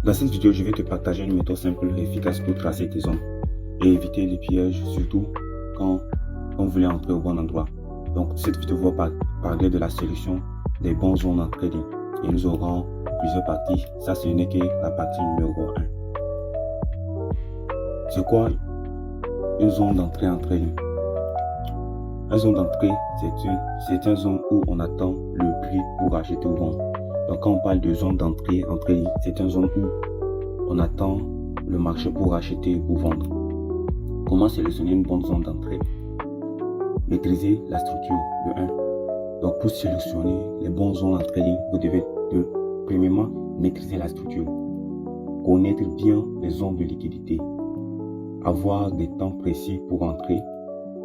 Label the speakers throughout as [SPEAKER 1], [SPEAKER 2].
[SPEAKER 1] Dans cette vidéo, je vais te partager une méthode simple et efficace pour tracer tes zones et éviter les pièges, surtout quand on voulait entrer au bon endroit. Donc, cette vidéo va parler de la sélection des bonnes zones en trading. Et nous aurons plusieurs parties. Ça, ce n'est que la partie numéro 1. C'est quoi une zone d'entrée en trading? Une zone d'entrée, c'est une zone où on attend le prix pour acheter ou vendre. Donc, quand on parle de zone d'entrée en trading, c'est une zone où on attend le marché pour acheter ou pour vendre. Comment sélectionner une bonne zone d'entrée? Maîtriser la structure de 1. Donc, pour sélectionner les bonnes zones en trading, vous devez premièrement maîtriser la structure, connaître bien les zones de liquidité, avoir des temps précis pour entrer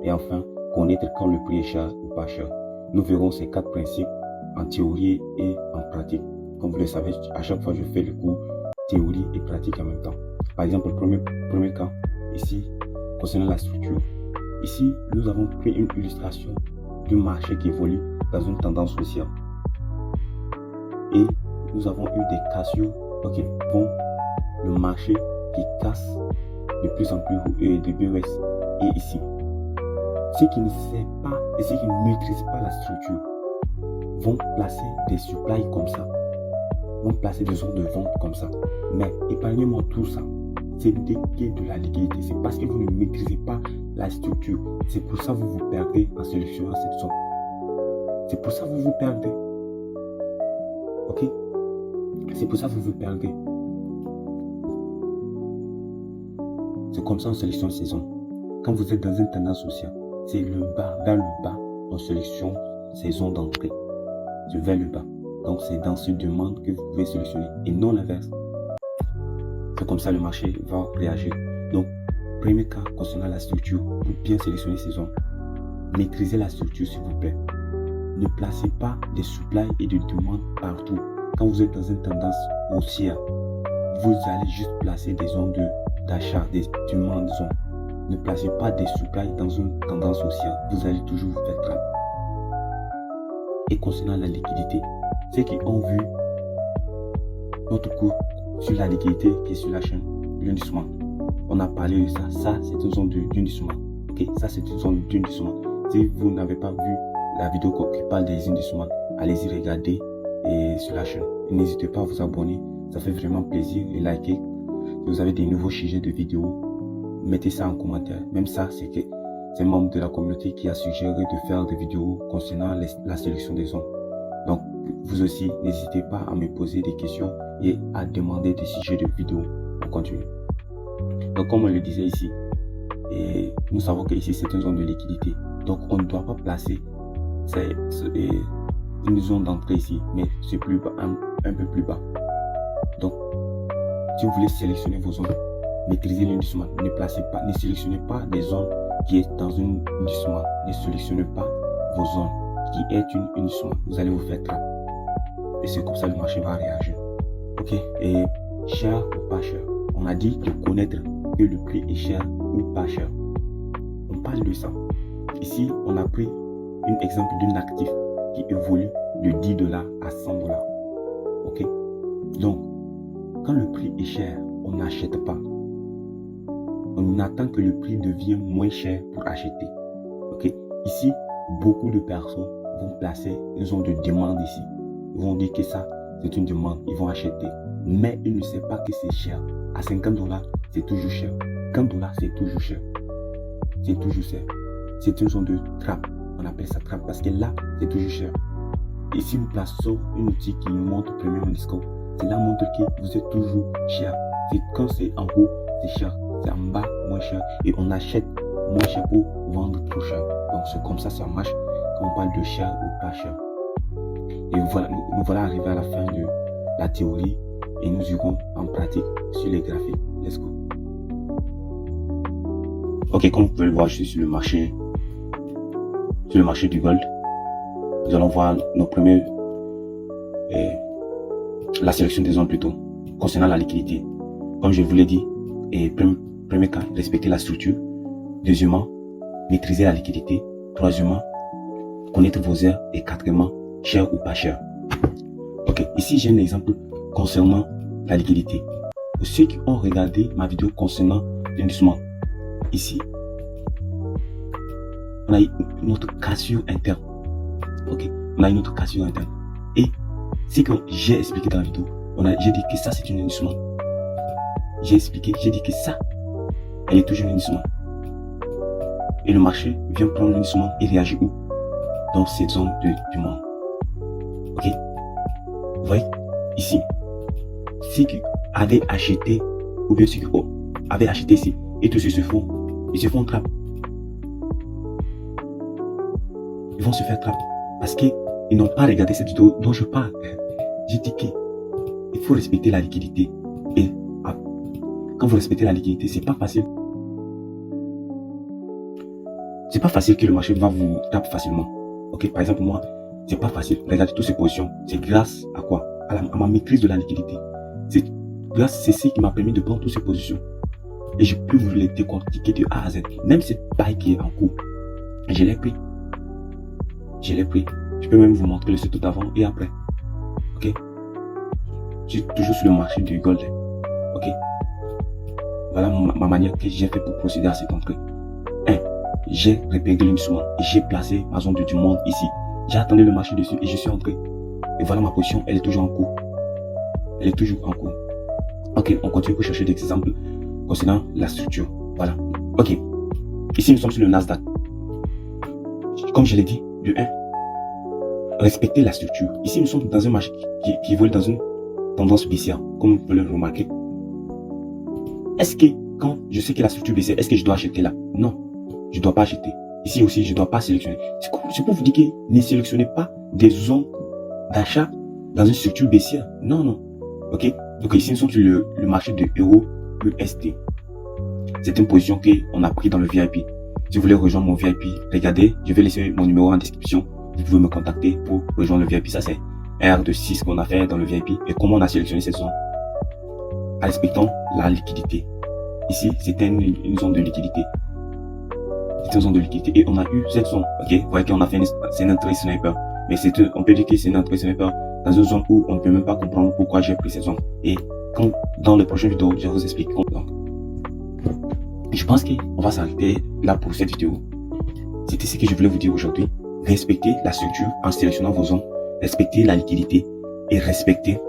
[SPEAKER 1] et enfin connaître quand le prix est cher ou pas cher. Nous verrons ces 4 principes en théorie et en pratique. Comme vous le savez, à chaque fois je fais le cours théorie et pratique en même temps. Par exemple, le premier cas, ici, concernant la structure. Ici, nous avons pris une illustration du marché qui évolue dans une tendance haussière. Et nous avons eu des cassures, bon, le marché qui casse de plus en plus de BOS. Et ici, ceux qui ne savent pas et ceux qui ne maîtrisent pas la structure vont placer des supplies comme ça, vont placer des zones de vente comme ça. Mais épargnez-moi tout ça. C'est de la liquidité. C'est parce que vous ne maîtrisez pas la structure. C'est pour ça que vous vous perdez en sélectionnant cette zone. C'est pour ça que vous vous perdez. Ok? C'est pour ça que vous vous perdez. C'est comme ça qu'on sélectionne ces zones. Quand vous êtes dans une tendance haussière, c'est le bas, vers le bas, on sélectionne ces zones d'entrée. C'est vers le bas. Donc c'est dans cette demande que vous pouvez sélectionner et non l'inverse. C'est comme ça le marché va réagir. Donc, premier cas concernant la structure, pour bien sélectionner ces zones, maîtrisez la structure s'il vous plaît. Ne placez pas des supplies et des demandes partout. Quand vous êtes dans une tendance haussière, vous allez juste placer des zones d'achat, des demandes zones. Ne placez pas des supplies dans une tendance haussière. Vous allez toujours vous faire trap. Et concernant la liquidité, ceux qui ont vu notre cours sur la liquidité qui est sur la chaîne d'undissement, on a parlé de ça. Ça, c'est une zone d'undissement. Ok, ça, c'est une zone d'undissement. Si vous n'avez pas vu la vidéo qui parle des indissements, allez-y regarder et sur la chaîne. N'hésitez pas à vous abonner, ça fait vraiment plaisir, et liker. Si vous avez des nouveaux sujets de vidéos, mettez ça en commentaire. Même ça, c'est un membre de la communauté qui a suggéré de faire des vidéos concernant la sélection des zones. Donc, vous aussi, n'hésitez pas à me poser des questions et à demander des sujets de vidéos. On continue. Donc, comme on le disait ici, et nous savons que ici c'est une zone de liquidité. Donc, on ne doit pas placer une zone d'entrée ici, mais c'est plus bas, un peu plus bas. Donc, si vous voulez sélectionner vos zones, maîtrisez l'undissement. Ne sélectionnez pas des zones qui est dans une undissement. Ne sélectionnez pas vos zones qui est une undissement. Vous allez vous faire trap. Et c'est comme ça que le marché va réagir. Ok? Et cher ou pas cher. On a dit de connaître que le prix est cher ou pas cher. On parle de ça. Ici, on a pris un exemple d'un actif qui évolue de 10 $ à 100 $. Ok? Donc, quand le prix est cher, on n'achète pas. On attend que le prix devienne moins cher pour acheter. Ok? Ici, beaucoup de personnes vont placer une zone de demande ici. Ils vont dire que ça, c'est une demande. Ils vont acheter. Mais ils ne savent pas que c'est cher. À 50 $, c'est toujours cher. 40 $, c'est toujours cher. C'est toujours cher. C'est une zone de trap. On appelle ça trap parce que là, c'est toujours cher. Et si nous plaçons une outil qui nous montre premium discount, cela montre que vous êtes toujours cher. C'est quand c'est en haut, c'est cher. C'est en bas, moins cher. Et on achète moins cher pour vendre trop cher. Donc c'est comme ça marche quand on parle de cher ou pas cher. Et voilà, nous voilà arrivés à la fin de la théorie et nous irons en pratique sur les graphiques. Let's go. Ok, comme vous pouvez le voir, je suis sur le marché du gold. Nous allons voir nos premiers, la sélection des zones plutôt, concernant la liquidité. Comme je vous l'ai dit, premier cas, respecter la structure. Deuxièmement, maîtriser la liquidité. Troisièmement, connaître vos heures. Et quatrièmement, cher ou pas cher. Ok, ici j'ai un exemple concernant la liquidité. Pour ceux qui ont regardé ma vidéo concernant l'instrument, ici, on a notre cassure interne. Ok, on a une autre cassure interne. Et ce que j'ai expliqué dans la vidéo, j'ai dit que ça c'est un instrument. J'ai dit que ça, elle est toujours un instrument. Et le marché vient prendre l'instrument et réagit où? Dans cette zone du monde. Ok? Vous voyez? Ici, ceux qui avaient acheté, ou bien ceux qui avaient acheté ici, et tous ils se font trappe. Ils vont se faire trappe. Parce qu'ils n'ont pas regardé cette vidéo dont je parle. J'ai dit qu'il faut respecter la liquidité. Et quand vous respectez la liquidité, c'est pas facile. C'est pas facile que le marché va vous taper facilement. Ok, par exemple, moi, c'est pas facile. Regardez toutes ces positions. C'est grâce à quoi? À ma maîtrise de la liquidité. C'est ce qui m'a permis de prendre toutes ces positions. Et je peux vous les décortiquer de A à Z. Même cette paille qui est en cours, je l'ai pris. Je peux même vous montrer le setup d'avant et après. Ok? Je suis toujours sur le marché du gold. Ok? Voilà ma manière que j'ai fait pour procéder à cette entrée. 1. J'ai repéré l'instrument et j'ai placé ma zone du monde ici. J'ai attendu le marché dessus et je suis entré. Et voilà ma position, elle est toujours en cours. Ok, on continue pour chercher des exemples concernant la structure. Voilà. Ok. Ici, nous sommes sur le Nasdaq. Comme je l'ai dit, de 1, respectez la structure. Ici, nous sommes dans un marché qui évolue dans une tendance baissière, comme vous pouvez le remarquer. Est-ce que, quand je sais que la structure baissière, est-ce que je dois acheter là? Non, je ne dois pas acheter. Ici aussi, je ne dois pas sélectionner. C'est pour vous dire que ne sélectionnez pas des zones d'achat dans une structure baissière. Non. Ok? Donc ici, nous sommes sur le marché de euro USD. C'est une position qu'on a pris dans le VIP. Si vous voulez rejoindre mon VIP, regardez, je vais laisser mon numéro en description. Vous pouvez me contacter pour rejoindre le VIP. Ça, c'est un R de 6 qu'on a fait dans le VIP. Et comment on a sélectionné cette zone? En respectant la liquidité. Ici, c'était une zone de liquidité. C'était une zone de liquidité. Et on a eu cette zone. Ok? Vous voyez qu'on a fait c'est une entrée sniper. Mais on peut dire que c'est une entrée sniper dans une zone où on ne peut même pas comprendre pourquoi j'ai pris cette zone. Et dans les prochaines vidéos, je vous explique. Donc, je pense qu'on va s'arrêter là pour cette vidéo. C'était ce que je voulais vous dire aujourd'hui. Respectez la structure en sélectionnant vos zones. Respectez la liquidité et respectez